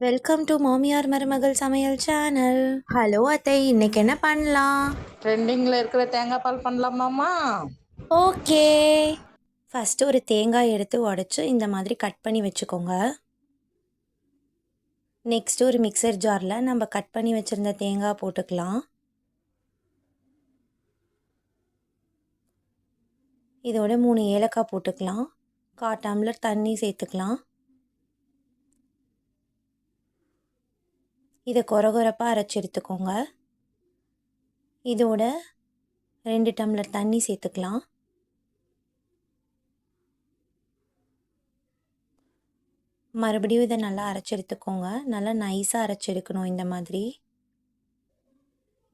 Welcome to மாமியார் மருமகள் சமையல் சேனல். ஹலோ அத்தை, இன்னைக்கு என்ன பண்ணலாம்? ட்ரெண்டிங்கில் இருக்கிற தேங்காய் பால் பண்ணலாமாம்மா? ஓகே. ஃபஸ்ட்டு ஒரு தேங்காய் எடுத்து உடச்சி இந்த மாதிரி கட் பண்ணி வச்சுக்கோங்க. நெக்ஸ்ட்டு ஒரு மிக்சர் ஜாரில் நம்ம கட் பண்ணி வச்சுருந்த தேங்காய் போட்டுக்கலாம். இதோட 3 ஏலக்காய் போட்டுக்கலாம். 1/4 டம்ளர் தண்ணி சேர்த்துக்கலாம். இதை கொரகொரப்பாக அரைச்சி எடுத்துக்கோங்க. இதோட 2 டம்ளர் தண்ணி சேர்த்துக்கலாம். மறுபடியும் இதை நல்லா அரைச்சி எடுத்துக்கோங்க. நல்லா நைஸாக அரைச்சி எடுக்கணும் இந்த மாதிரி.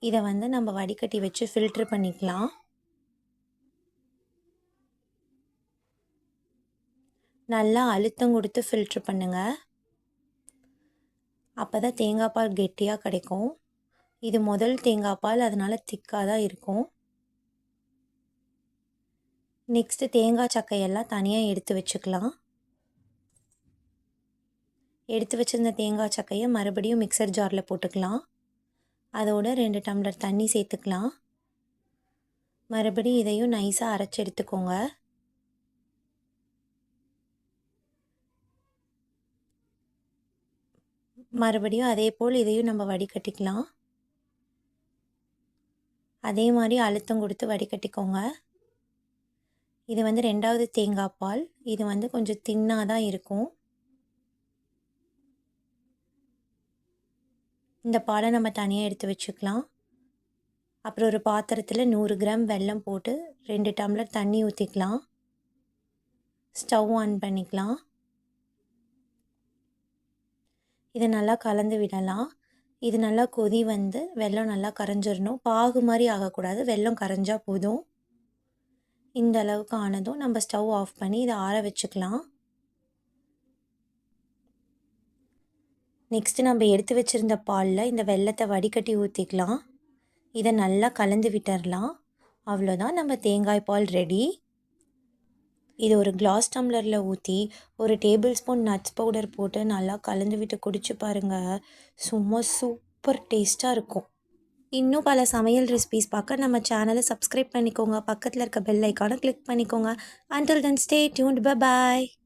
இதை நம்ம வடிகட்டி வச்சு ஃபில்ட்ரு பண்ணிக்கலாம். நல்லா அழுத்தம் கொடுத்து ஃபில்ட்ரு பண்ணுங்கள். அப்போ தான் தேங்காய் பால் கெட்டியாக கிடைக்கும். இது முதல் தேங்காய் பால், அதனால் திக்காக தான் இருக்கும். நெக்ஸ்ட்டு தேங்காய் சக்கையெல்லாம் தனியாக எடுத்து வச்சுக்கலாம். எடுத்து வச்சுருந்த தேங்காய் சக்கையை மறுபடியும் மிக்சர் ஜாரில் போட்டுக்கலாம். அதோட 2 டம்ளர் தண்ணி சேர்த்துக்கலாம். மறுபடியும் இதையும் நைஸாக அரைச்சி எடுத்துக்கோங்க. மறுபடியும் அதே போல் இதையும் நம்ம வடிகட்டிக்கலாம். அதே மாதிரி அழுத்தம் கொடுத்து வடிகட்டிக்கோங்க. இது 2வது தேங்காய் பால். இது கொஞ்சம் தின்னாக தான் இருக்கும். இந்த பாலை நம்ம தனியாக எடுத்து வச்சுக்கலாம். அப்புறம் ஒரு பாத்திரத்தில் 100 கிராம் வெல்லம் போட்டு 2 டம்ளர் தண்ணி ஊற்றிக்கலாம். ஸ்டவ் ஆன் பண்ணிக்கலாம். இதை நல்லா கலந்து விடலாம். இது நல்லா கொதி வெல்லம் நல்லா கரைஞ்சிடணும். பாகு மாதிரி ஆகக்கூடாது, வெல்லம் கரைஞ்சா போதும். இந்த அளவுக்கு ஆனதும் நம்ம ஸ்டவ் ஆஃப் பண்ணி இதை ஆற வச்சுக்கலாம். நெக்ஸ்ட்டு நம்ம எடுத்து வச்சுருந்த பாலில் இந்த வெல்லத்தை வடிகட்டி ஊற்றிக்கலாம். இதை நல்லா கலந்து விட்டுடலாம். அவ்வளோதான், நம்ம தேங்காய் பால் ரெடி. இது ஒரு கிளாஸ் டம்ளரில் ஊற்றி ஒரு டேபிள் ஸ்பூன் நட்ஸ் பவுடர் போட்டு நல்லா கலந்து விட்டு குடிச்சு பாருங்கள். சும்மா சூப்பர் டேஸ்ட்டாக இருக்கும். இன்னும் பல சமையல் ரெசிபீஸ் பார்க்க நம்ம சேனலை சப்ஸ்கிரைப் பண்ணிக்கோங்க. பக்கத்தில் இருக்க பெல் ஐக்கானை கிளிக் பண்ணிக்கோங்க. Until then, stay tuned. Bye bye.